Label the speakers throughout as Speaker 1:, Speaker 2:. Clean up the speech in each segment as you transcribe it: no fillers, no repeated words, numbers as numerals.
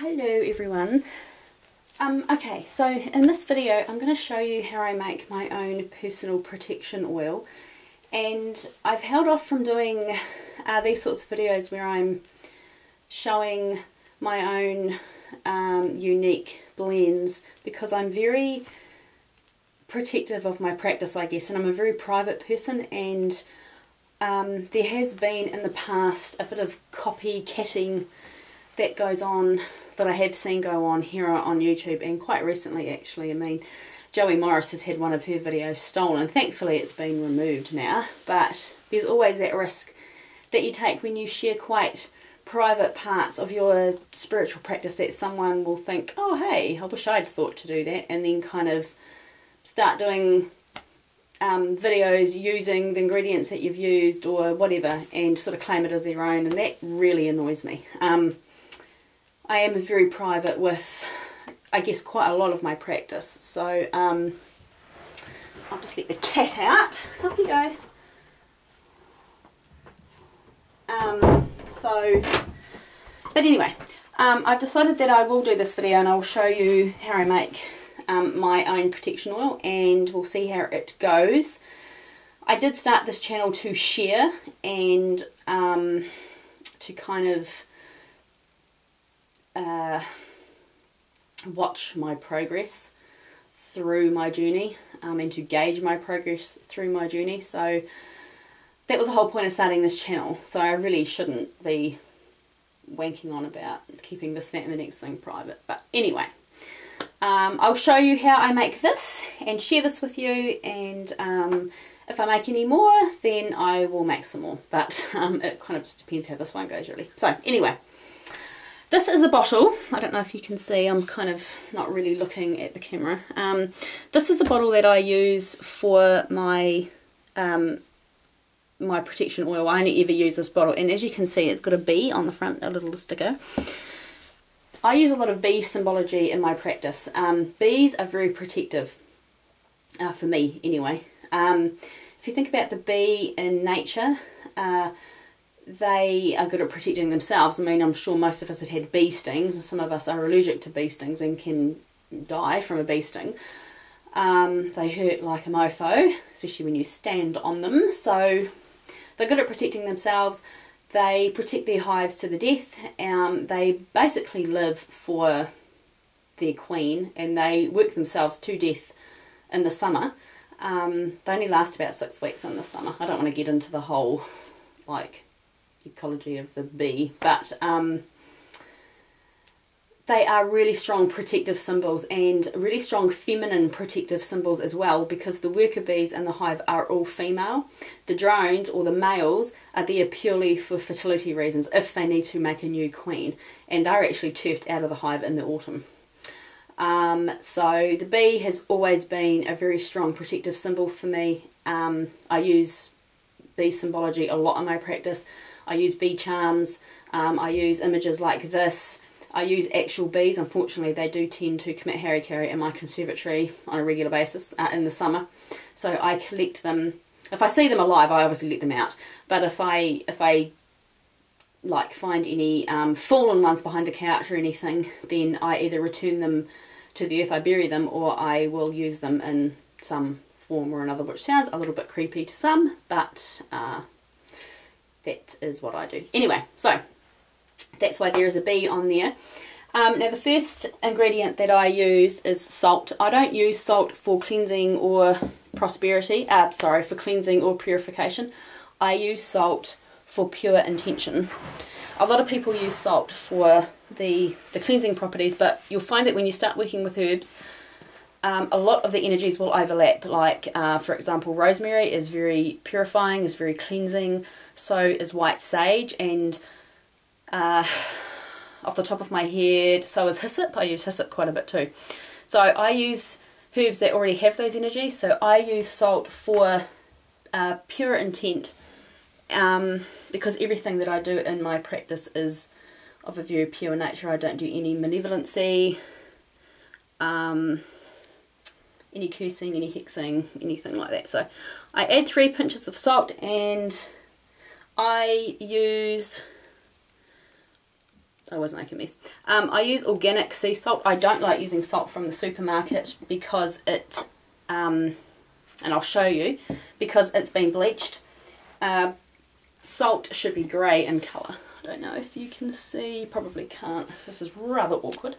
Speaker 1: Hello everyone. Okay, so in this video I'm going to show you how I make my own personal protection oil, and I've held off from doing these sorts of videos where I'm showing my own unique blends because I'm very protective of my practice, I guess, and I'm a very private person, and there has been in the past a bit of copycatting that goes on, that I have seen go on here on YouTube, and quite recently actually. I mean, Joey Morris has had one of her videos stolen. Thankfully it's been removed now, but there's always that risk that you take when you share quite private parts of your spiritual practice, that someone will think, oh hey, I wish I'd thought to do that, and then kind of start doing videos using the ingredients that you've used or whatever and sort of claim it as their own, and that really annoys me. I am very private with, I guess, quite a lot of my practice, so I'll just let the cat out. Off you go. But anyway, I've decided that I will do this video and I will show you how I make my own protection oil, and we'll see how it goes. I did start this channel to share and to kind of watch my progress through my journey, and to gauge my progress through my journey. So that was the whole point of starting this channel. So I really shouldn't be wanking on about keeping this, that and the next thing private. But anyway, I'll show you how I make this and share this with you, and if I make any more then I will make some more, but it kind of just depends how this one goes really. So anyway, this is the bottle. I don't know if you can see, I'm kind of not really looking at the camera. This is the bottle that I use for my my protection oil. I only ever use this bottle, and as you can see it's got a bee on the front, a little sticker. I use a lot of bee symbology in my practice. Bees are very protective, for me anyway. If you think about the bee in nature, they are good at protecting themselves. I mean, I'm sure most of us have had bee stings, and some of us are allergic to bee stings and can die from a bee sting. They hurt like a mofo, especially when you stand on them. So they're good at protecting themselves. They protect their hives to the death. They basically live for their queen, and they work themselves to death in the summer. They only last about 6 weeks in the summer. I don't want to get into the whole, like, ecology of the bee, but they are really strong protective symbols, and really strong feminine protective symbols as well, because the worker bees in the hive are all female. The drones, or the males, are there purely for fertility reasons, if they need to make a new queen, and they're actually turfed out of the hive in the autumn. So the bee has always been a very strong protective symbol for me. I use bee symbology a lot in my practice. I use bee charms, I use images like this, I use actual bees. Unfortunately they do tend to commit harikari in my conservatory on a regular basis in the summer, so I collect them. If I see them alive I obviously let them out, but if I like find any fallen ones behind the couch or anything, then I either return them to the earth, I bury them, or I will use them in some form or another, which sounds a little bit creepy to some, but that is what I do. Anyway, so that's why there is a bee on there. Now the first ingredient that I use is salt. I don't use salt for cleansing or prosperity, for cleansing or purification. I use salt for pure intention. A lot of people use salt for the cleansing properties, but you'll find that when you start working with herbs, a lot of the energies will overlap. Like, for example, rosemary is very purifying, is very cleansing, so is white sage, and off the top of my head, so is hyssop. I use hyssop quite a bit too. So I use herbs that already have those energies, so I use salt for pure intent, because everything that I do in my practice is of a very pure nature. I don't do any malevolency, any cursing, any hexing, anything like that. So I add 3 pinches of salt, and I use I was making a mess. I use organic sea salt. I don't like using salt from the supermarket because it, and I'll show you, because it's been bleached. Salt should be grey in colour. I don't know if you can see, probably can't. This is rather awkward.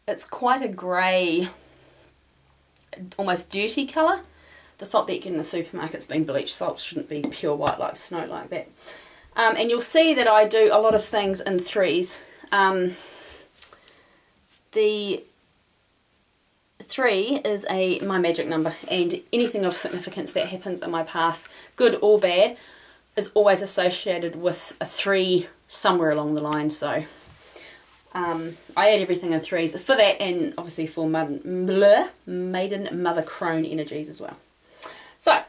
Speaker 1: It's quite a grey, almost dirty colour. The salt that you get in the supermarket's been bleached. Salt shouldn't be pure white like snow like that. And you'll see that I do a lot of things in threes. The 3 is my magic number, and anything of significance that happens in my path, good or bad, is always associated with a 3 somewhere along the line. So I add everything in 3s for that, and obviously for maiden mother crone energies as well. So,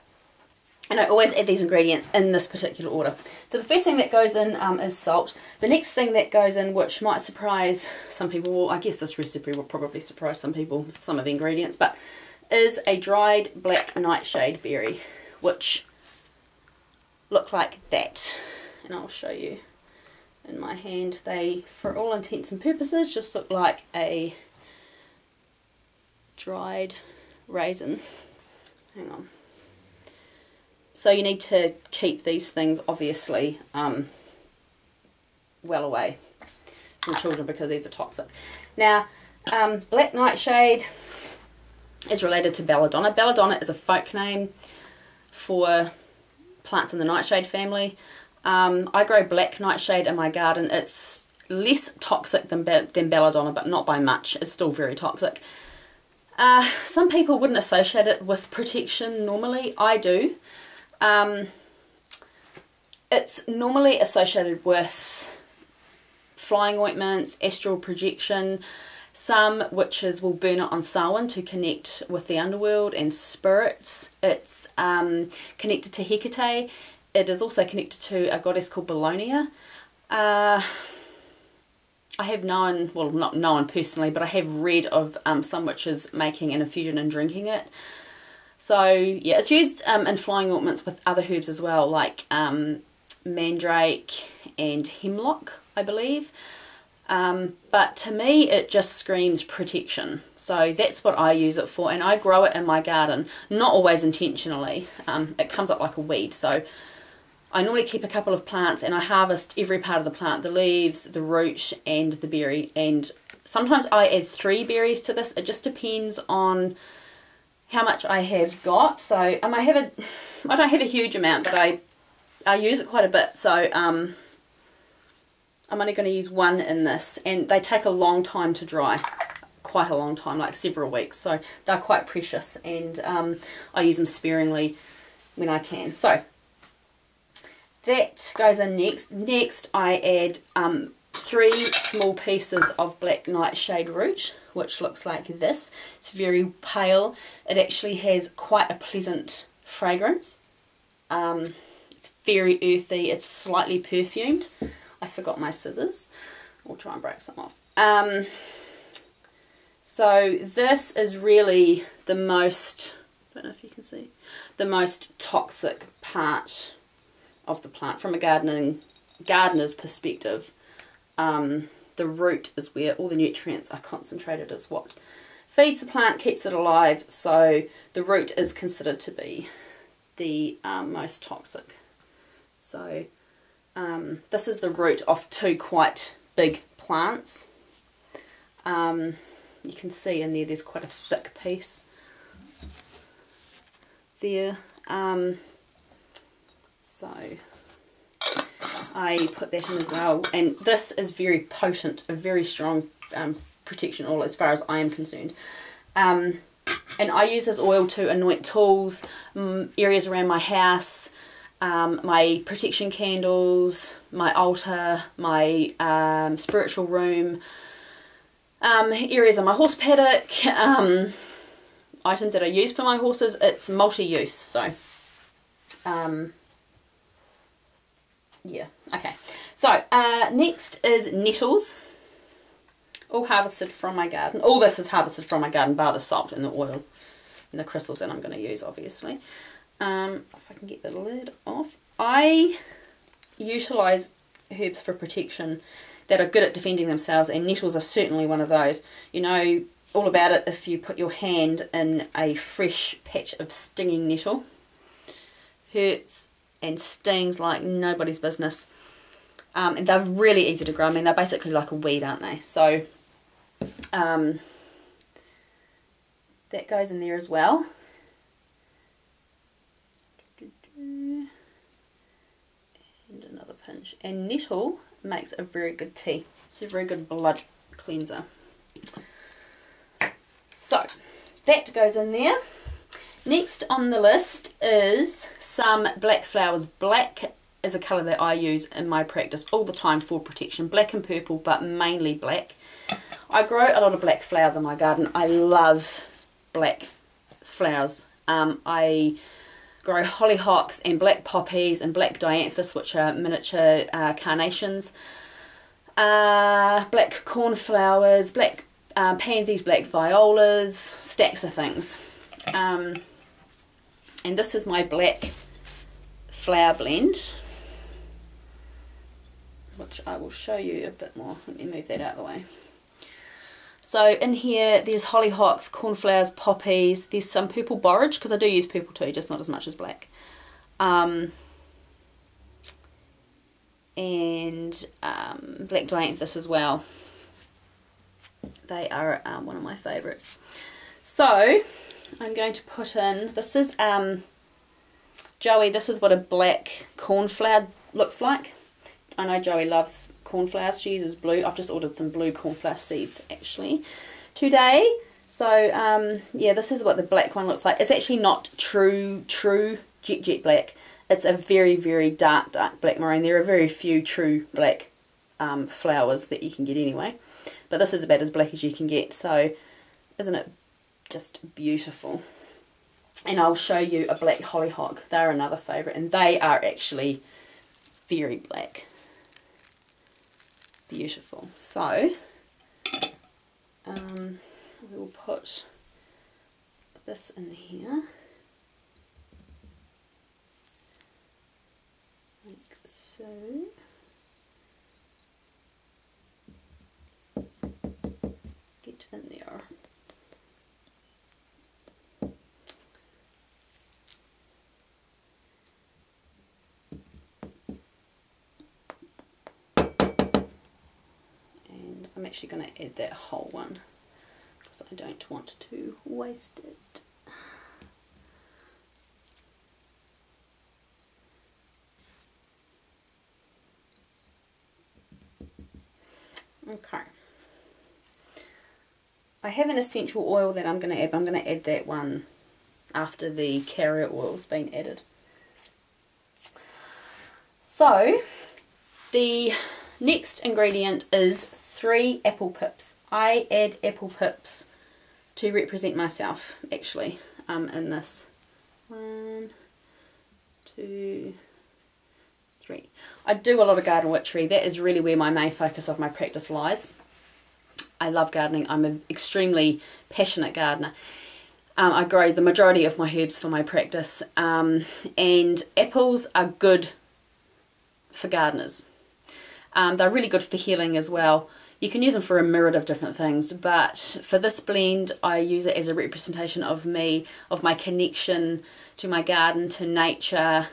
Speaker 1: and I always add these ingredients in this particular order. So the first thing that goes in is salt. The next thing that goes in, which might surprise some people, well, I guess this recipe will probably surprise some people with some of the ingredients, but is a dried black nightshade berry, which look like that. And I'll show you in my hand. They, for all intents and purposes, just look like a dried raisin. Hang on. So you need to keep these things obviously well away from children because these are toxic. Now, black nightshade is related to belladonna. Belladonna is a folk name for plants in the nightshade family. I grow black nightshade in my garden. It's less toxic than belladonna, but not by much. It's still very toxic. Some people wouldn't associate it with protection normally. I do. It's normally associated with flying ointments, astral projection. Some witches will burn it on Samhain to connect with the underworld and spirits. It's connected to Hecate. It is also connected to a goddess called Bologna. I have known, well, not known personally, but I have read of some witches making an infusion and drinking it. So yeah, it's used in flying ointments with other herbs as well, like mandrake and hemlock, I believe. But to me it just screams protection. So that's what I use it for, and I grow it in my garden, not always intentionally. It comes up like a weed, so I normally keep a couple of plants and I harvest every part of the plant, the leaves, the root and the berry, and sometimes I add 3 berries to this. It just depends on how much I have got. So I don't have a huge amount, but I use it quite a bit. So I'm only going to use 1 in this, and they take a long time to dry, quite a long time, like several weeks. So they're quite precious, and I use them sparingly when I can. So that goes in next. Next I add 3 small pieces of black nightshade root, which looks like this. It's very pale. It actually has quite a pleasant fragrance. It's very earthy. It's slightly perfumed. I forgot my scissors. I'll try and break some off. So this is really the most, I don't know if you can see, the most toxic part of the plant from a gardener's perspective. The root is where all the nutrients are concentrated, is what feeds the plant, keeps it alive. So the root is considered to be the most toxic. So this is the root of 2 quite big plants. You can see in there's quite a thick piece there. So I put that in as well, and this is very potent, a very strong protection oil as far as I am concerned. And I use this oil to anoint tools, areas around my house, my protection candles, my altar, my spiritual room, areas of my horse paddock, items that I use for my horses. It's multi-use, so yeah, okay. So next is nettles, all harvested from my garden. All this is harvested from my garden, bar the salt and the oil and the crystals that I'm going to use, obviously. If I can get the lid off. I utilise herbs for protection that are good at defending themselves, and nettles are certainly one of those. You know all about it if you put your hand in a fresh patch of stinging nettle. Hurts and stings like nobody's business. And they're really easy to grow. I mean, they're basically like a weed, aren't they? So that goes in there as well. And another pinch. And nettle makes a very good tea. It's a very good blood cleanser. So that goes in there. Next on the list is some black flowers. Black is a colour that I use in my practice all the time for protection. Black and purple, but mainly black. I grow a lot of black flowers in my garden. I love black flowers. I grow hollyhocks and black poppies and black dianthus, which are miniature carnations. Black cornflowers, black pansies, black violas, stacks of things. And this is my black flower blend, which I will show you a bit more. Let me move that out of the way. So in here there's hollyhocks, cornflowers, poppies, there's some purple borage, because I do use purple too, just not as much as black. And black dianthus as well. They are one of my favourites. So I'm going to put in, this is Joey, this is what a black cornflower looks like. I know Joey loves cornflowers. She uses blue. I've just ordered some blue cornflower seeds actually today. So yeah, this is what the black one looks like. It's actually not true jet black. It's a very dark black maroon. There are very few true black flowers that you can get anyway, but this is about as black as you can get. So isn't it just beautiful? And I'll show you a black hollyhock. They're another favourite, and they are actually very black. Beautiful. So we'll put this in here like so. Get in there. I'm actually going to add that whole one because I don't want to waste it. Okay. I have an essential oil that I'm going to add. I'm going to add that one after the carrier oil's been added. So the next ingredient is 3 apple pips. I add apple pips to represent myself actually in this. 1, 2, 3. I do a lot of garden witchery. That is really where my main focus of my practice lies. I love gardening. I'm an extremely passionate gardener. I grow the majority of my herbs for my practice, and apples are good for gardeners. They're really good for healing as well. You can use them for a myriad of different things, but for this blend I use it as a representation of me, of my connection to my garden, to nature,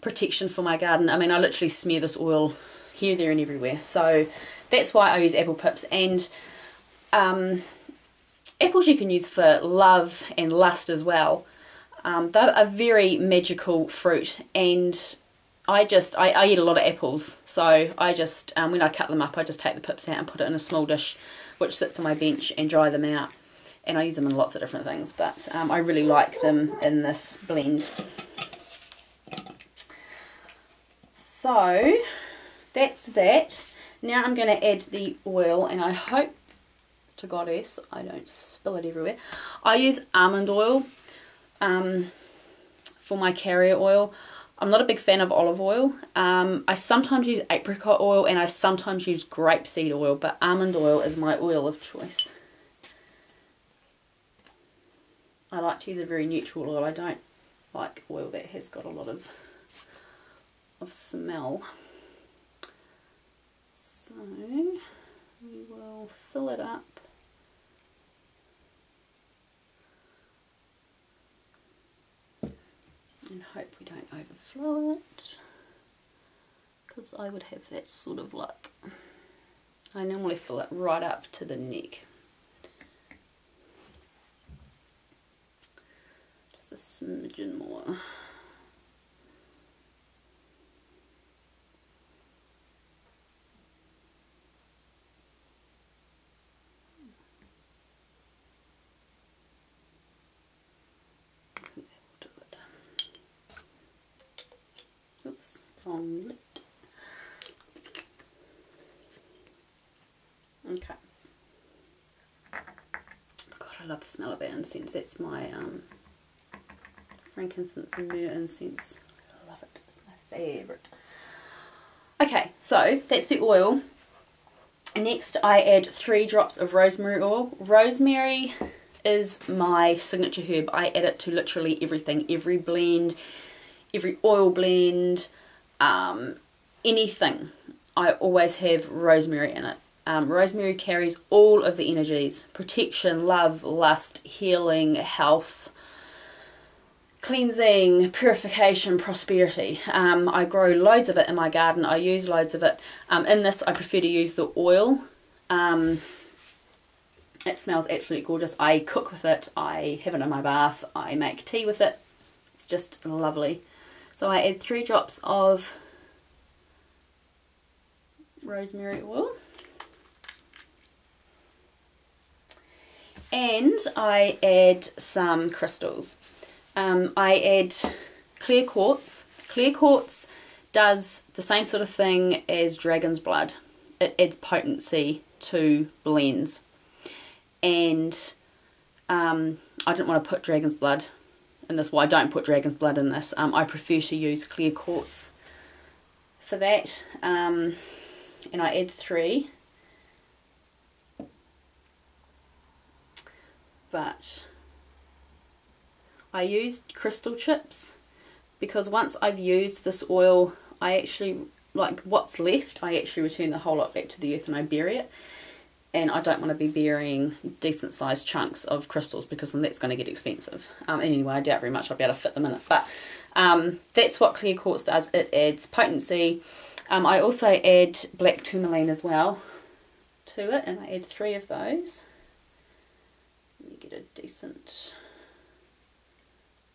Speaker 1: protection for my garden. I mean, I literally smear this oil here, there and everywhere. So that's why I use apple pips. And apples you can use for love and lust as well. They're a very magical fruit, and I eat a lot of apples, so I just, when I cut them up, I just take the pips out and put it in a small dish which sits on my bench and dry them out. And I use them in lots of different things, but I really like them in this blend. So that's that. Now I'm going to add the oil, and I hope to goddess I don't spill it everywhere. I use almond oil for my carrier oil. I'm not a big fan of olive oil. I sometimes use apricot oil and I sometimes use grapeseed oil, but almond oil is my oil of choice. I like to use a very neutral oil. I don't like oil that has got a lot of of smell. So we will fill it up. And hope we don't overflow it, because I would have that sort of look. I normally fill it right up to the neck. Just a smidgen more. Oops, wrong lid. Okay. God, I love the smell of that incense. That's my frankincense and myrrh incense. I love it. It's my favourite. Okay, so that's the oil. Next, I add 3 drops of rosemary oil. Rosemary is my signature herb. I add it to literally everything, every blend, every oil blend, anything. I always have rosemary in it. Rosemary carries all of the energies: protection, love, lust, healing, health, cleansing, purification, prosperity. I grow loads of it in my garden. I use loads of it. In this, I prefer to use the oil. It smells absolutely gorgeous. I cook with it. I have it in my bath. I make tea with it. It's just lovely. So I add 3 drops of rosemary oil. And I add some crystals. I add clear quartz. Clear quartz does the same sort of thing as dragon's blood. It adds potency to blends. And I didn't want to put dragon's blood in this. Well, I don't put dragon's blood in this. I prefer to use clear quartz for that. And I add 3. But I used crystal chips because once I've used this oil, I actually, like what's left, I actually return the whole lot back to the earth and I bury it. And I don't want to be burying decent sized chunks of crystals because then that's going to get expensive. Anyway, I doubt very much I'll be able to fit them in it. But that's what clear quartz does. It adds potency. I also add black tourmaline as well to it, and I add 3 of those. Let me get a decent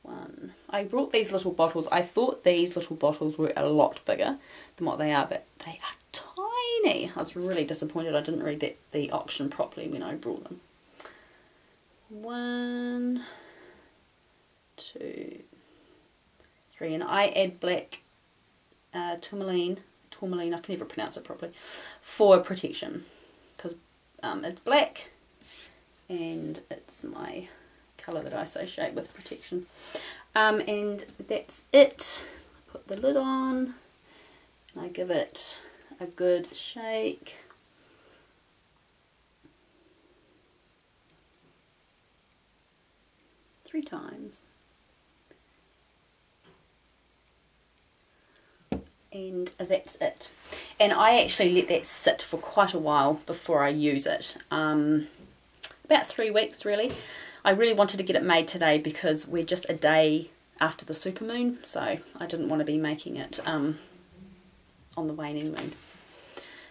Speaker 1: one. I brought these little bottles. I thought these little bottles were a lot bigger than what they are, but they are tiny. I was really disappointed I didn't read the auction properly when I brought them. 1, 2, 3, and I add black tourmaline, I can never pronounce it properly, for protection, because it's black and it's my colour that I associate with protection. And that's it. Put the lid on and I give it a good shake. Three times. And that's it. And I actually let that sit for quite a while before I use it. About 3 weeks really. I really wanted to get it made today because we're just a day after the supermoon, so I didn't want to be making it on the waning moon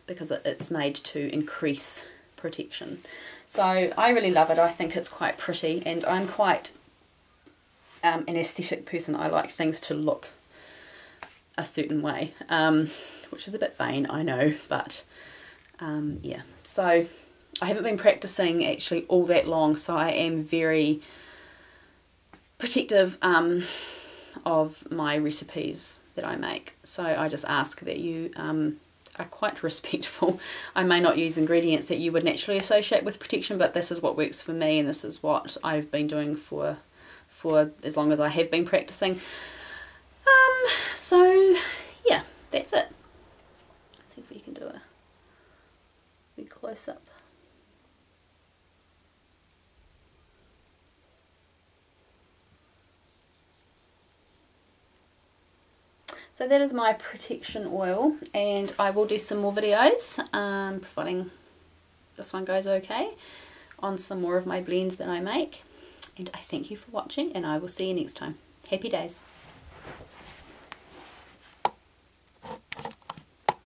Speaker 1: because it's made to increase protection. So I really love it. I think it's quite pretty, and I'm quite an aesthetic person. I like things to look a certain way, which is a bit vain, I know, but yeah. So I haven't been practicing actually all that long, so I am very protective of my recipes that I make. So I just ask that you are quite respectful. I may not use ingredients that you would naturally associate with protection, but this is what works for me, and this is what I've been doing for as long as I have been practicing. So yeah, that's it. Let's see if we can do a big close up. So So that is my protection oil, and I will do some more videos, providing this one goes okay, on some more of my blends that I make. And I thank you for watching, and I will see you next time. Happy days.